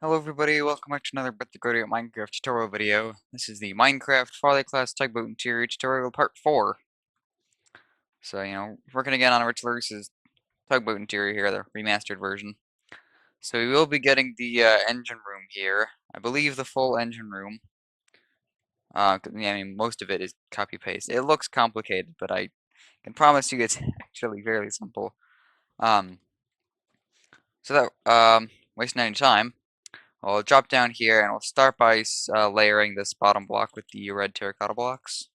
Hello everybody, welcome back to another Breath of Gordy Minecraft tutorial video. This is the Minecraft Fawley class Tugboat Interior tutorial part 4. So, working again on Richlarousse's Tugboat Interior here, the remastered version. So we will be getting the engine room here. I believe the full engine room. Yeah, I mean, most of it is copy-paste. It looks complicated, but I can promise you it's actually fairly simple. Um, so that, wasting any time, I'll drop down here and we'll start by layering this bottom block with the red terracotta blocks.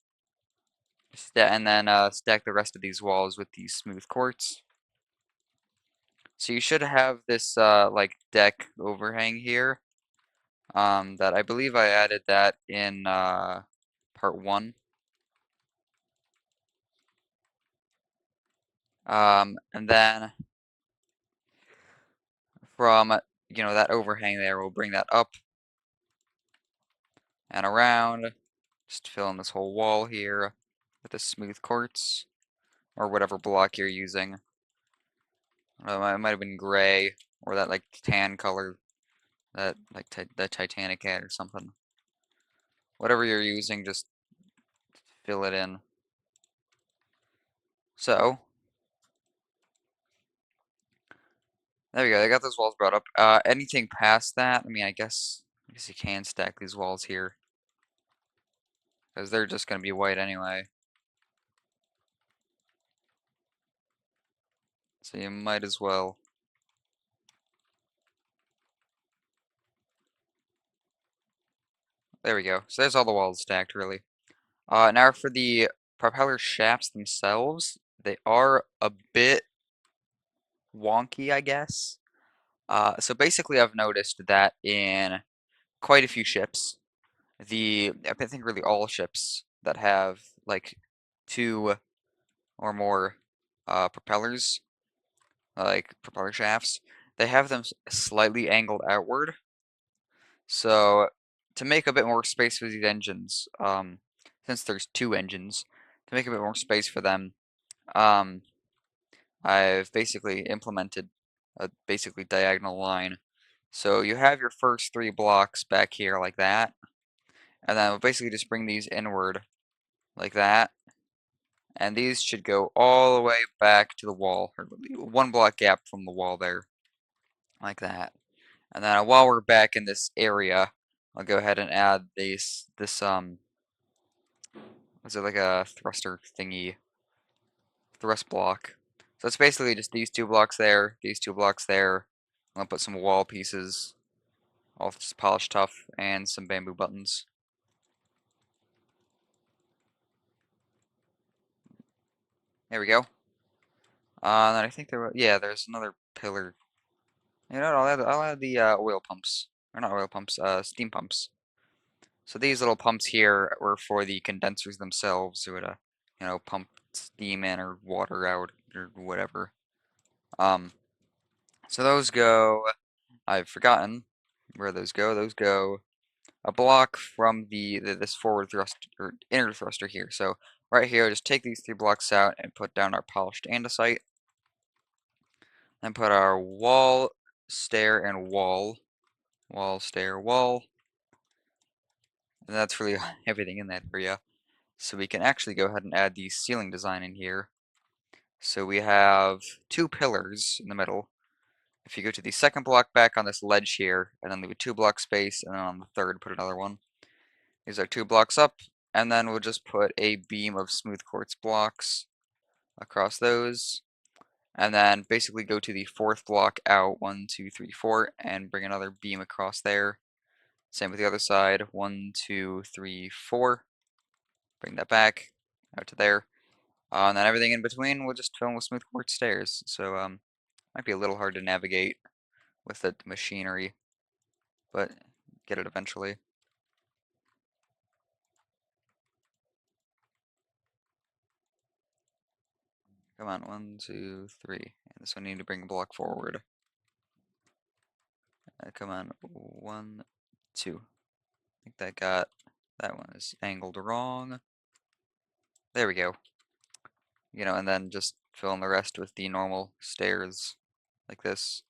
And then stack the rest of these walls with these smooth quartz. So you should have this like deck overhang here. That I believe I added that in part 1. And then from that overhang there, we'll bring that up and around. Just fill in this whole wall here with the smooth quartz or whatever block you're using. It might have been gray or that like tan color that like the Titanic had or something. Whatever you're using, just fill it in. So there we go. I got those walls brought up. Anything past that, I mean, I guess you can stack these walls here because they're just gonna be white anyway. So you might as well. There we go. So there's all the walls stacked, really. Now for the propeller shafts themselves, they are a bit wonky, I guess. So basically, I've noticed that in quite a few ships, I think really all ships that have like 2 or more propellers, like propeller shafts, they have them slightly angled outward. So to make a bit more space for these engines, since there's 2 engines, to make a bit more space for them, um, I've basically implemented a basically diagonal line. So you have your first 3 blocks back here like that, and then we'll basically just bring these inward like that, and these should go all the way back to the wall, or 1 block gap from the wall there, like that. And then while we're back in this area, I'll go ahead and add this was it like a thruster thingy, thrust block. So it's basically just these 2 blocks there, these 2 blocks there. I'm gonna put some wall pieces, all just polished tough, and some bamboo buttons. There we go. And then I think there's another pillar. You know what, I'll add the oil pumps. Or not oil pumps, steam pumps. So these little pumps here were for the condensers themselves, who would, pump steam in or water out or whatever. So those go, I've forgotten where those go. Those go a block from this forward thrust or inner thruster here. So right here, just take these 3 blocks out and put down our polished andesite. Then put our wall, stair, and wall. Wall, stair, wall. And that's really everything in that area. So we can actually go ahead and add the ceiling design in here. So we have 2 pillars in the middle. If you go to the second block back on this ledge here, and then leave a 2 block space, and then on the third put another one. These are 2 blocks up, and then we'll just put a beam of smooth quartz blocks across those. And then basically go to the 4th block out, 1, 2, 3, 4, and bring another beam across there. Same with the other side, 1, 2, 3, 4. Bring that back out to there. And then everything in between we'll just fill in with smooth quartz stairs. So might be a little hard to navigate with the machinery, but get it eventually. Come on, 1, 2, 3. And this one need to bring a block forward. Come on, 1, 2. I think that one is angled wrong. There we go. And then just fill in the rest with the normal stairs like this.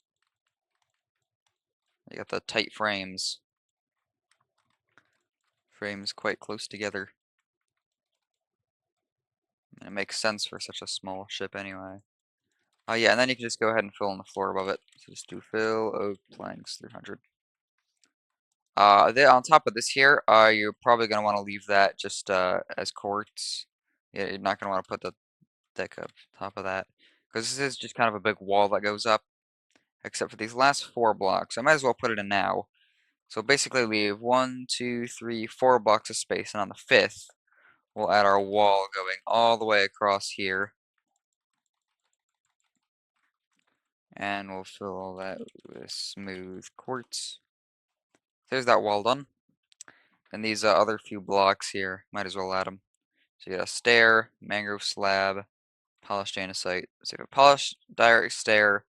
You got the tight frames. Frames quite close together. And it makes sense for such a small ship anyway. Oh yeah, and then you can just go ahead and fill in the floor above it. So just do fill oak planks 300. On top of this here, you're probably gonna want to leave that just as quartz. Yeah, you're not gonna want to put the deck up top of that because this is just kind of a big wall that goes up, except for these last 4 blocks. I might as well put it in now. So basically, leave 1, 2, 3, 4 blocks of space, and on the 5th, we'll add our wall going all the way across here. And we'll fill all that with smooth quartz. There's that wall done. And these other few blocks here, might as well add them. So you got a stair, mangrove slab, polished andesite. So you have a polished direct stair,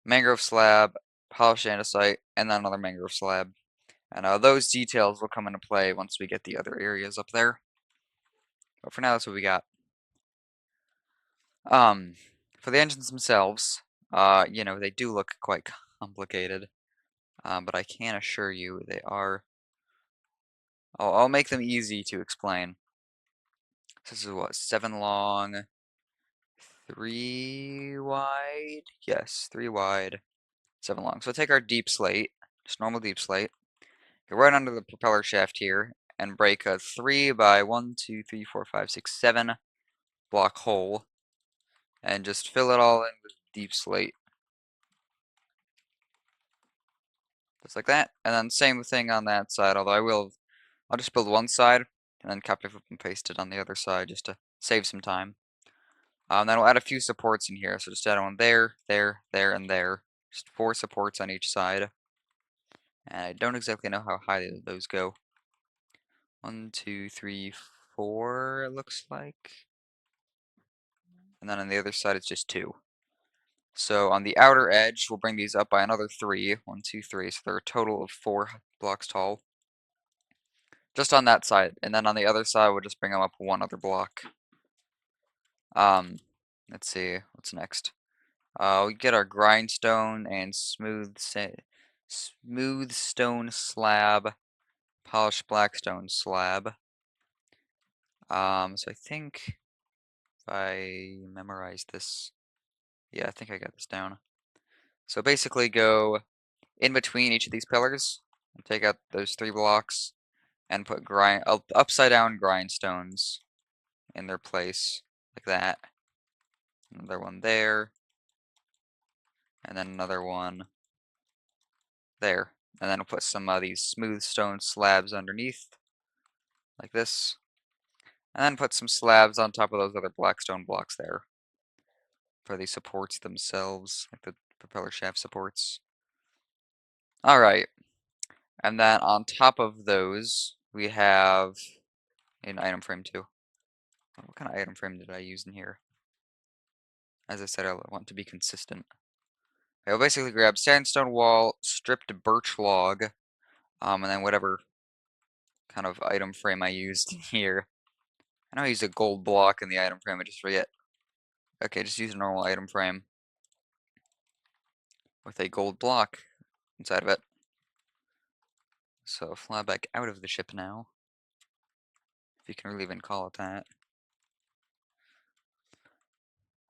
mangrove slab, polished andesite, and then another mangrove slab. And those details will come into play once we get the other areas up there. But for now, that's what we got. For the engines themselves, you know, they do look quite complicated. But I can assure you they are. I'll make them easy to explain. This is what, 7 long, 3 wide? Yes, 3 wide, 7 long. So take our deep slate, just normal deep slate, go right under the propeller shaft here, and break a 3 by 1, 2, 3, 4, 5, 6, 7 block hole, and just fill it all in with deep slate. Just like that. And then same thing on that side, although I'll just build one side, and then copy, flip, and paste it on the other side just to save some time. Then we'll add a few supports in here. So just add one there, there, there, and there. Just 4 supports on each side. And I don't exactly know how high those go. 1, 2, 3, 4, it looks like. And then on the other side, it's just 2. So on the outer edge, we'll bring these up by another 3. 1, 2, 3. So they're a total of 4 blocks tall. Just on that side. And then on the other side, we'll just bring them up 1 other block. Let's see, what's next? We get our grindstone and smooth stone slab, polished blackstone slab. So I think if I memorize this, yeah, I think I got this down. So basically go in between each of these pillars and take out those 3 blocks and put upside down grindstones in their place like that. Another one there, and then another one there. And then we'll put some of these smooth stone slabs underneath, like this. And then put some slabs on top of those other black stone blocks there for the supports themselves, like the propeller shaft supports. Alright, and then on top of those, we have an item frame too. What kind of item frame did I use in here? As I said, I want to be consistent. I'll basically grab sandstone wall, stripped birch log, and then whatever kind of item frame I used here. I know I used a gold block in the item frame, I just forget. Okay, just use a normal item frame with a gold block inside of it. So fly back out of the ship now, if you can really even call it that.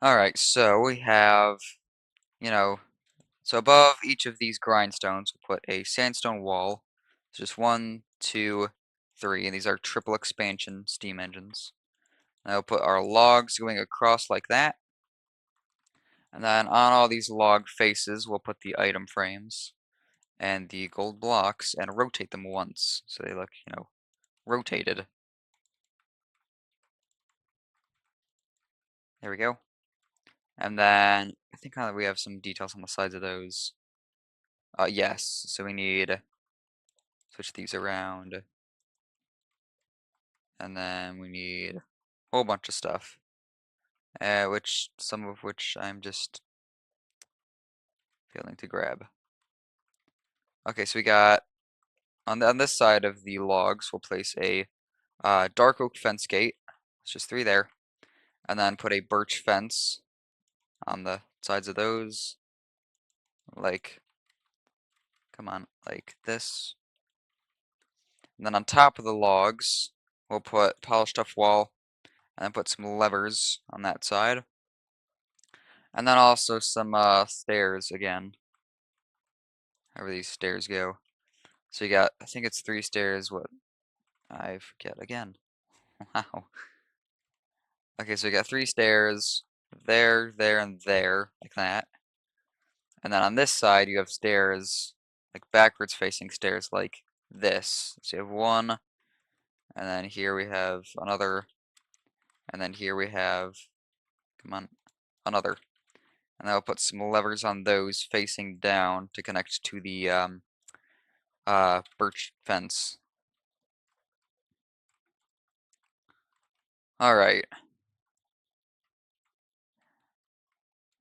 Alright, so we have, you know, so above each of these grindstones, we'll put a sandstone wall. So just 1, 2, 3, and these are triple expansion steam engines. And we'll put our logs going across like that. And then on all these log faces, we'll put the item frames and the gold blocks and rotate them once so they look, you know, rotated. There we go. And then I think we have some details on the sides of those. Yes, so we need switch these around. And then we need a whole bunch of stuff. Some of which I'm just failing to grab. Okay, so we got on this side of the logs, we'll place a dark oak fence gate. It's just 3 there. And then put a birch fence on the sides of those, like Come on, like this. And then on top of the logs, we'll put polished off wall, and then put some levers on that side. And then also some stairs again. However these stairs go. So you got, I think it's 3 stairs, what? I forget again. Wow. Okay, so you got 3 stairs, there, there, and there, like that. And then on this side, you have stairs, like backwards facing stairs, like this. So you have one, and then here we have another, and then here we have, come on, another. And I'll put some levers on those facing down to connect to the birch fence. Alright,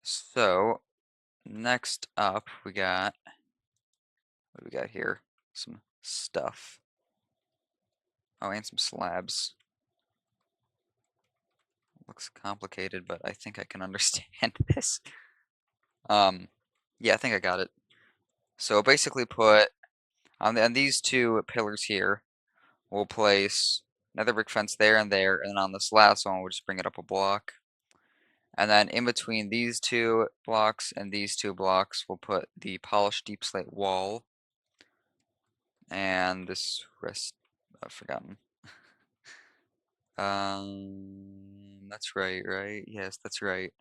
so next up we got, what do we got here? Some stuff. Oh, and some slabs. Looks complicated, but I think I can understand this. Yeah, I think I got it. So basically put, on these 2 pillars here, we'll place another brick fence there, and then on this last one, we'll just bring it up a block. And then in between these 2 blocks and these 2 blocks, we'll put the polished deep slate wall. And this rest, I've forgotten. That's right? Yes, that's right.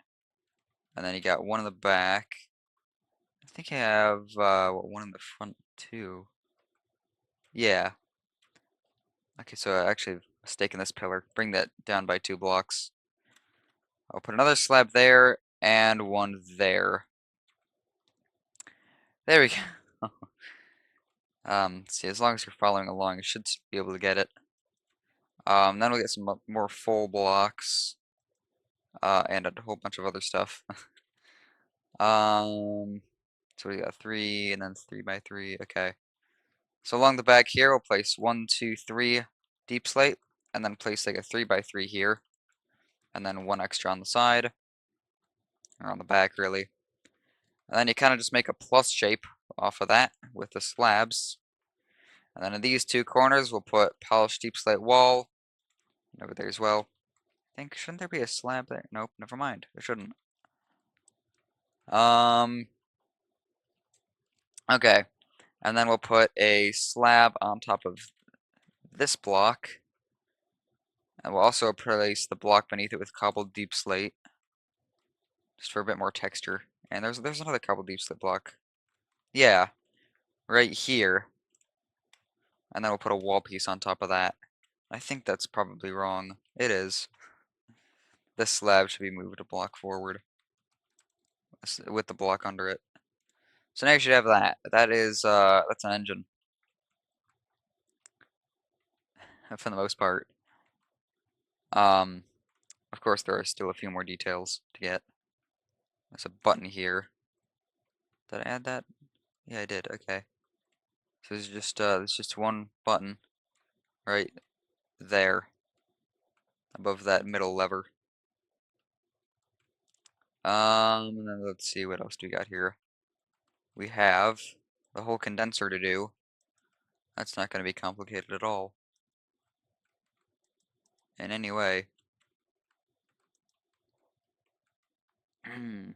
And then you got one in the back. I think I have one in the front too. Yeah. Okay, so I actually mistaken this pillar. Bring that down by 2 blocks. I'll put another slab there and one there. There we go. See, as long as you're following along, you should be able to get it. Then we'll get some more full blocks, and a whole bunch of other stuff. So we got 3, and then 3 by 3. Okay. So along the back here, we'll place 1, 2, 3 deep slate, and then place like a 3 by 3 here, and then 1 extra on the side, or on the back really. And then you kind of just make a plus shape off of that with the slabs. And then in these 2 corners, we'll put polished deep slate wall, and over there as well. Shouldn't there be a slab there? Nope, never mind. There shouldn't. Okay. And then we'll put a slab on top of this block. And we'll also place the block beneath it with cobbled deep slate, just for a bit more texture. And there's another cobbled deep slate block. Yeah, right here. And then we'll put a wall piece on top of that. I think that's probably wrong. It is. This slab should be moved a block forward with the block under it. So now you should have that. That's an engine for the most part. Of course there are still a few more details to get. There's a button here. Did I add that? Yeah, I did. Okay. So there's just one button right there above that middle lever. And then let's see what else do we got here. We have the whole condenser to do. That's not going to be complicated at all in any way. I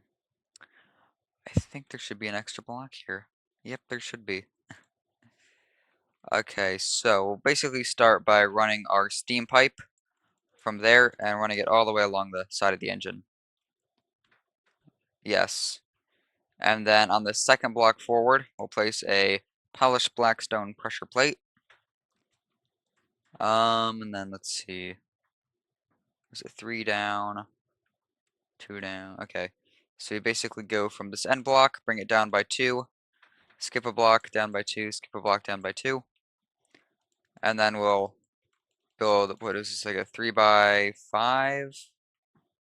think there should be an extra block here. Yep, there should be. Okay, so we'll basically start by running our steam pipe from there and running it all the way along the side of the engine. Yes. And then on the second block forward, we'll place a polished black stone pressure plate. And then let's see. Is it 3 down, 2 down? Okay. So you basically go from this end block, bring it down by 2, skip a block down by 2, skip a block down by 2. And then we'll build, what is this, like a 3 by 5?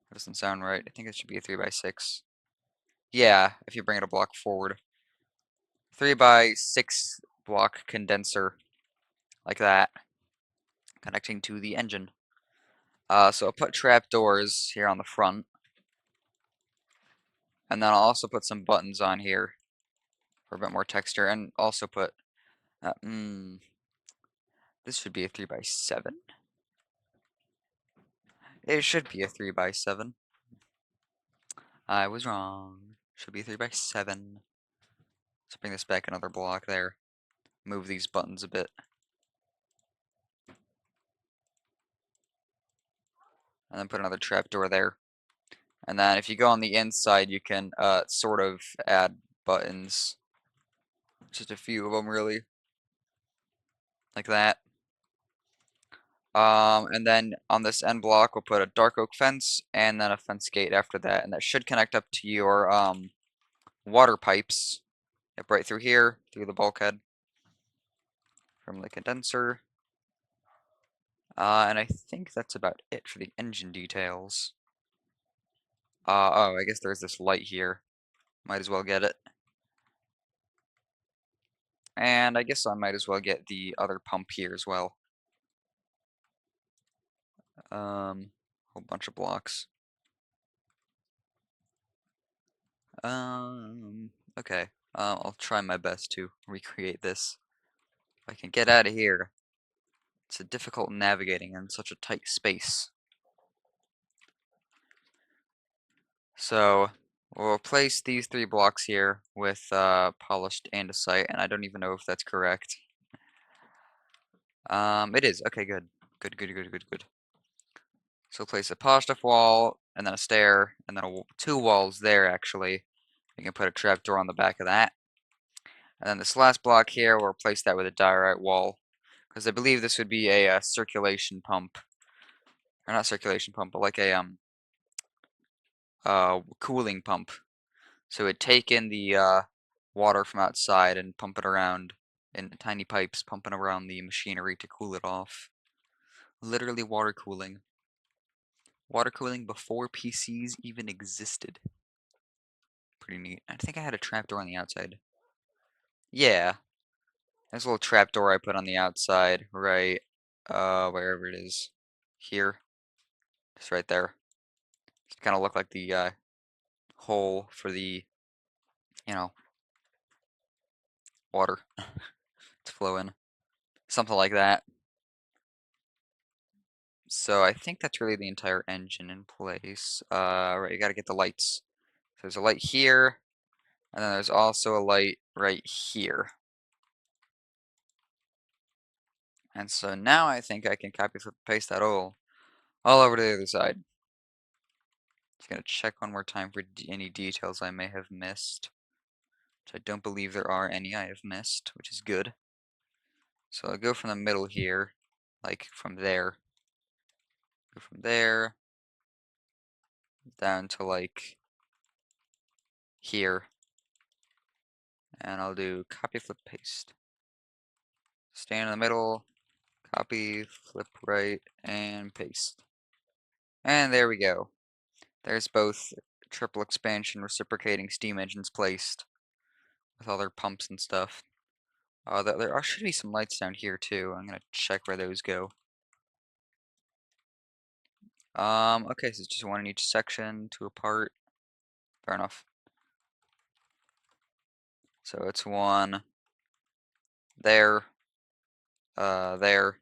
That doesn't sound right. I think it should be a 3 by 6. Yeah, if you bring it a block forward. 3 by 6 block condenser, like that, connecting to the engine. So I'll put trapdoors here on the front. And then I'll also put some buttons on here. for a bit more texture, and also put, this should be a 3x7. It should be a 3x7. I was wrong. Should be 3x7. Let's bring this back another block there. Move these buttons a bit. And then put another trapdoor there. And then if you go on the inside, you can sort of add buttons. Just a few of them, really. Like that. And then on this end block, we'll put a dark oak fence and then a fence gate after that. And that should connect up to your water pipes. Yep, right through here, through the bulkhead from the condenser. And I think that's about it for the engine details. Oh, I guess there's this light here. Might as well get it. And I guess I might as well get the other pump here as well. Whole bunch of blocks. Okay. I'll try my best to recreate this. If I can get out of here. It's difficult navigating in such a tight space. So we'll replace these 3 blocks here with polished andesite, and I don't even know if that's correct. It is. Okay, good. Good. So place a polished off wall, and then a stair, and then 2 walls there, actually. You can put a trapdoor on the back of that. And then this last block here, we'll replace that with a diorite wall, because I believe this would be a circulation pump. Or not circulation pump, but like a cooling pump. So it'd take in the water from outside and pump it around in tiny pipes, pumping around the machinery to cool it off. Literally water cooling. Water cooling before PCs even existed. Pretty neat. I think I had a trapdoor on the outside. Yeah. There's a little trapdoor I put on the outside, right, wherever it is. Here. Just right there. Just kind of look like the hole for the, you know, water to flow in. Something like that. So I think that's really the entire engine in place. Right, you gotta get the lights. So there's a light here, and then there's also a light right here. And so now I think I can copy paste that all over to the other side. Just gonna check one more time for any details I may have missed. Which I don't believe there are any I have missed, which is good. So I'll go from the middle here, like from there. Go from there down to like here. And I'll do copy, flip, paste. Stand in the middle, copy, flip right, and paste. And there we go. There's both triple expansion reciprocating steam engines placed with all their pumps and stuff. There should be some lights down here too. I'm gonna check where those go. Okay, so it's just one in each section, 2 apart. Fair enough. So it's one there, there,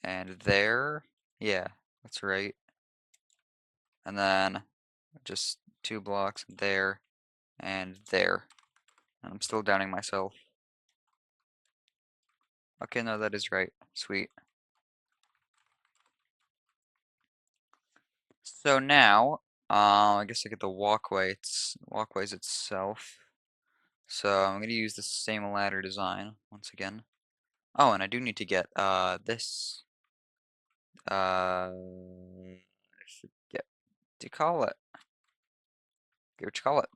and there. Yeah, that's right. And then just 2 blocks there and there. And I'm still doubting myself. Okay, no, that is right. Sweet. So now, I guess I get the walkways itself. So I'm gonna use the same ladder design once again. Oh, and I do need to get this. I forget to call it. Get what you call it.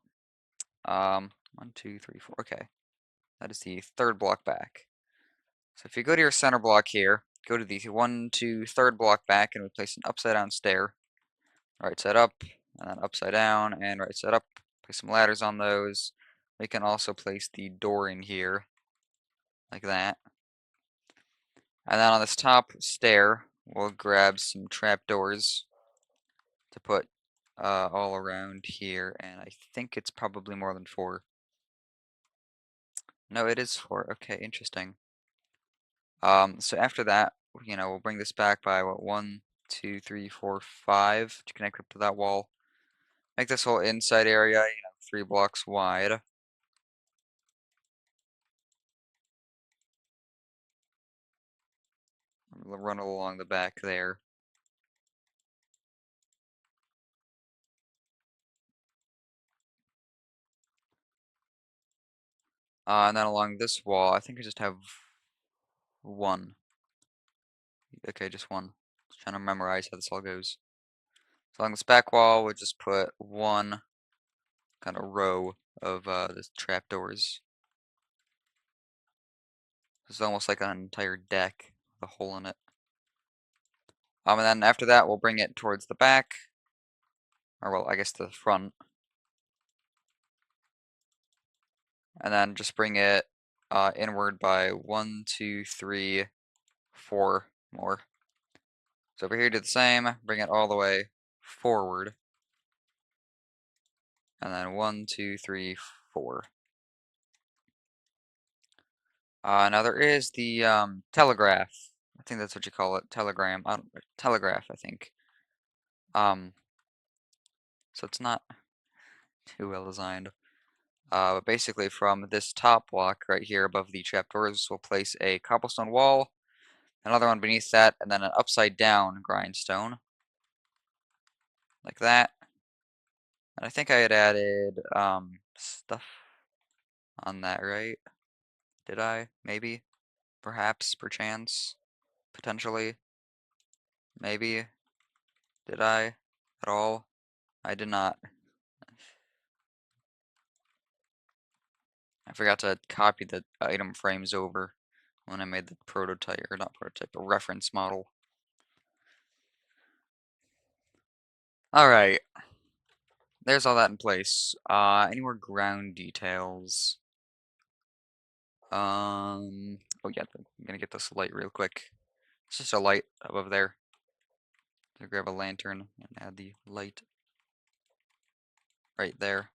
1, 2, 3, 4. Okay, that is the 3rd block back. So if you go to your center block here, go to the 1, 2, 3rd block back, and we place an upside down stair. Right side up, and then upside down, and right side up. Place some ladders on those. We can also place the door in here, like that. And then on this top stair, we'll grab some trapdoors to put all around here, and I think it's probably more than 4. No, it is 4. Okay, interesting. So after that, we'll bring this back by what, 1, 2, 3, 4, 5 to connect up to that wall. Make this whole inside area, 3 blocks wide. We'll run it along the back there. And then along this wall, I think I just have one. Okay, just one. Just trying to memorize how this all goes. So along this back wall, we'll just put one kind of row of this trapdoors. It's almost like an entire deck with a hole in it. And then after that, we'll bring it towards the back, or well, I guess the front, and then just bring it inward by 1, 2, 3, 4 more. So over here, do the same. Bring it all the way forward, and then 1, 2, 3, 4. Now there is the telegraph. I think that's what you call it, telegram. Telegraph, I think. Um, so it's not too well designed. But basically, from this top block right here above the trapdoors, we'll place a cobblestone wall, another one beneath that, and then an upside down grindstone, like that. And I think I had added stuff on that, right? Did I? Maybe? Perhaps? Perchance? Potentially? Maybe? Did I? At all? I did not. I forgot to copy the item frames over when I made the prototype, or not prototype, a reference model. Alright, there's all that in place. Any more ground details? Oh yeah, I'm gonna get this light real quick. It's just a light above there. So grab a lantern and add the light right there.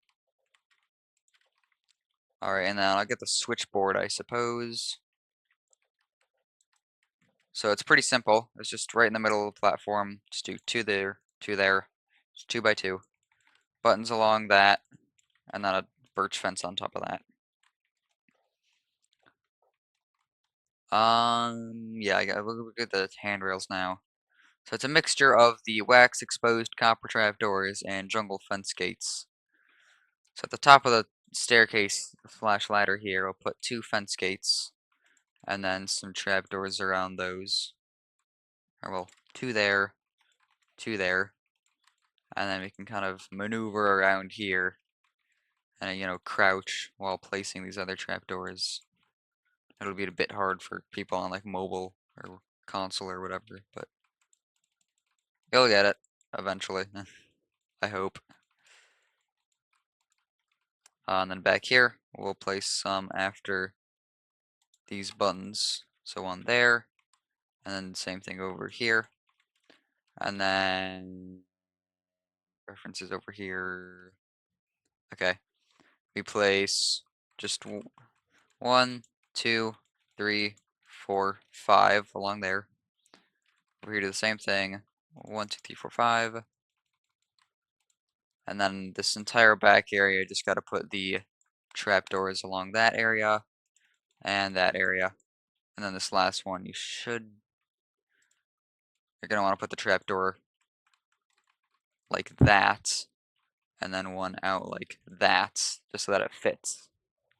Alright, and then I'll get the switchboard, I suppose. So it's pretty simple. It's just right in the middle of the platform. Just do 2 there, 2 there. Just 2 by 2. Buttons along that, and then a birch fence on top of that. Yeah, we'll get the handrails now. So it's a mixture of the wax exposed copper trap doors and jungle fence gates. So at the top of the staircase slash ladder here, we'll put 2 fence gates, and then some trap doors around those. Or well, 2 there, 2 there, and then we can kind of maneuver around here and crouch while placing these other trap doors. It'll be a bit hard for people on like mobile or console or whatever, but you'll get it eventually. I hope. And then back here, we'll place some after these buttons. So one there, and then same thing over here. And then references over here. Okay. We place just 1, 2, 3, 4, 5 along there. Over here do the same thing. 1, 2, 3, 4, 5. And then this entire back area, just got to put the trapdoors along that area and that area. And then this last one, you're going to want to put the trapdoor like that, and then one out like that, just so that it fits,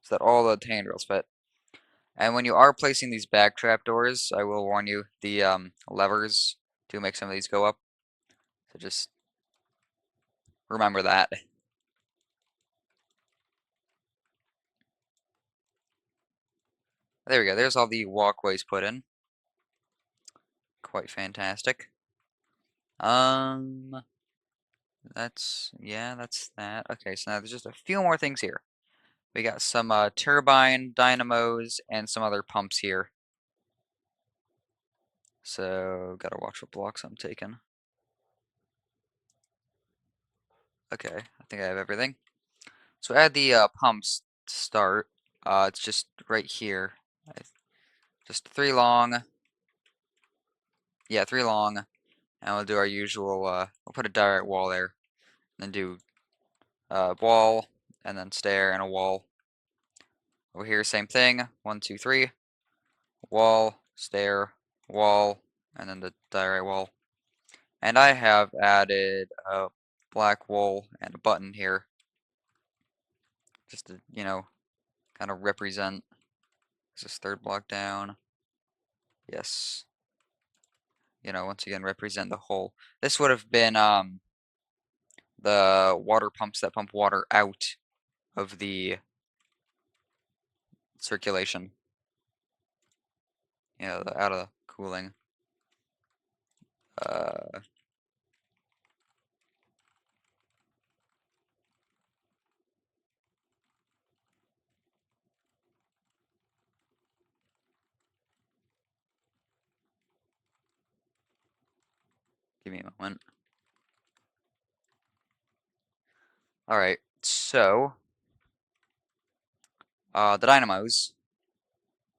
so that all the handrails fit. And when you are placing these back trapdoors, I will warn you, the levers do make some of these go up, so just remember that. There we go, there's all the walkways put in. Quite fantastic. That's that. Okay, so now there's just a few more things here. We got some turbine dynamos and some other pumps here. So gotta watch what blocks I'm taking. Okay, I think I have everything. So add the pumps to start. It's just right here. Just 3 long. Yeah, 3 long. And we'll do our usual, we'll put a direct wall there. Then do wall, and then stair, and a wall. Over here, same thing. 1, 2, 3. Wall, stair, wall, and then the direct wall. And I have added a black wool and a button here. Just to, kind of represent. Is this third block down? Yes. Once again, represent the hole. This would have been the water pumps that pump water out of the circulation. Out of the cooling. Give me a moment. Alright, so the dynamos,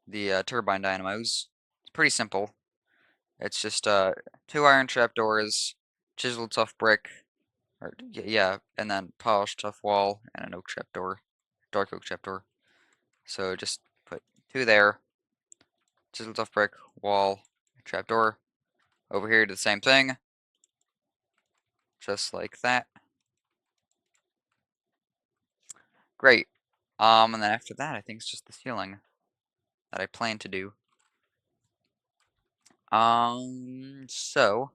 the turbine dynamos, it's pretty simple. It's just 2 iron trapdoors, chiseled tough brick, or yeah, and then polished tough wall and an oak trapdoor, dark oak trapdoor. So just put 2 there, chiseled tough brick, wall, trapdoor. Over here, do the same thing, just like that. Great. And then after that, I think it's just the ceiling that I plan to do. So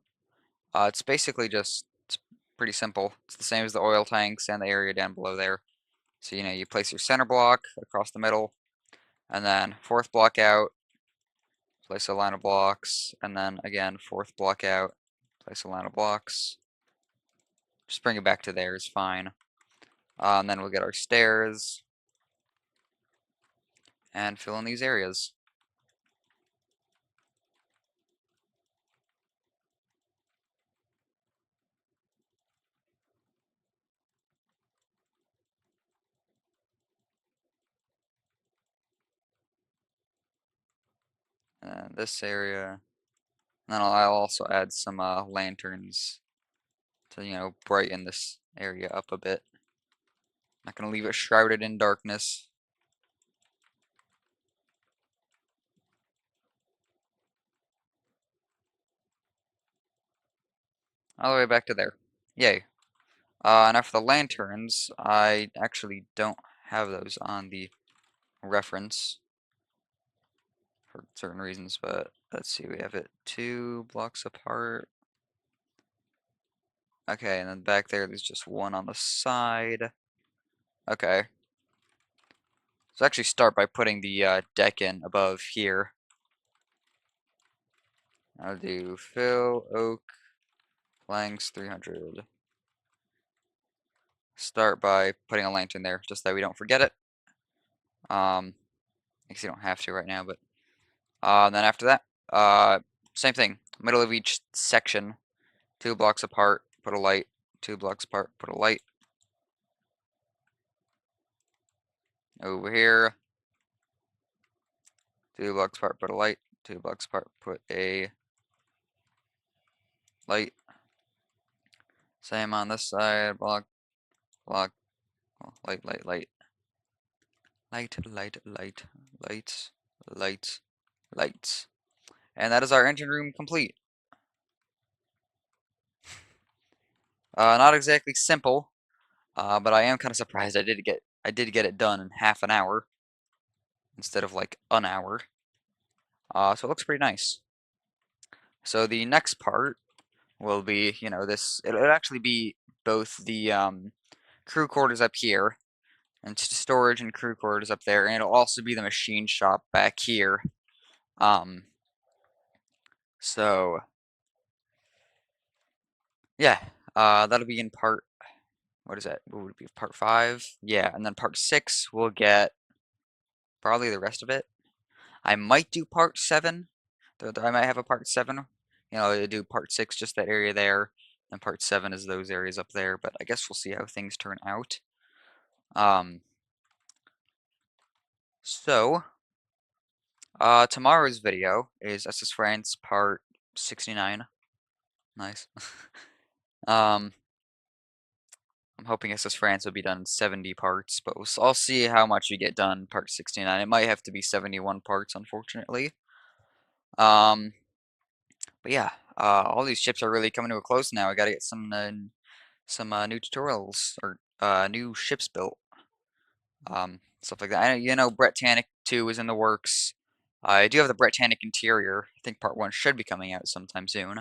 it's basically it's pretty simple. It's the same as the oil tanks and the area down below there. So you place your center block across the middle, and then 4th block out, place a line of blocks, and then again 4th block out, place a line of blocks. Just bring it back to there is fine. And then we'll get our stairs and fill in these areas. And this area. And then I'll also add some lanterns to, brighten this area up a bit. Not gonna leave it shrouded in darkness. All the way back to there. Yay. Now for the lanterns, I actually don't have those on the reference for certain reasons, but let's see, we have it 2 blocks apart. Okay, and then back there's just 1 on the side. Okay. So actually start by putting the deck in above here. I'll do fill, oak, planks, 300. Start by putting a lantern there, just that we don't forget it. I guess you don't have to right now, but then after that, same thing. Middle of each section, 2 blocks apart, put a light. 2 blocks apart, put a light. Over here, 2 blocks apart, put a light. 2 blocks apart, put a light. Same on this side, block, block, oh, light, light, light. Light, light, light, lights, lights, lights. And that is our engine room complete. Not exactly simple, but I am kind of surprised I did get it done in half an hour instead of like an hour. So it looks pretty nice. So the next part will be, it'll actually be both the crew quarters up here and storage and crew quarters up there, and it'll also be the machine shop back here. So yeah, that'll be in part, what is that? What would it be, part 5? Yeah, and then part 6 we'll get probably the rest of it. I might do part 7. I might have a part 7. Do part 6, just that area there, and part 7 is those areas up there. But I guess we'll see how things turn out. So, tomorrow's video is SS France part 69. Nice. Um, I'm hoping SS France will be done in 70 parts, but I'll see how much we get done part 69. It might have to be 71 parts, unfortunately. Um, but yeah, all these ships are really coming to a close now. I gotta get some new tutorials or new ships built. Stuff like that. Britannic 2 is in the works. I do have the Britannic interior. I think part 1 should be coming out sometime soon.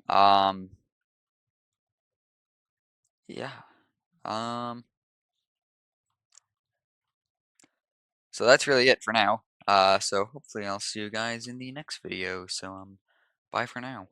Um, yeah. Um, so that's really it for now. So hopefully I'll see you guys in the next video. So, bye for now.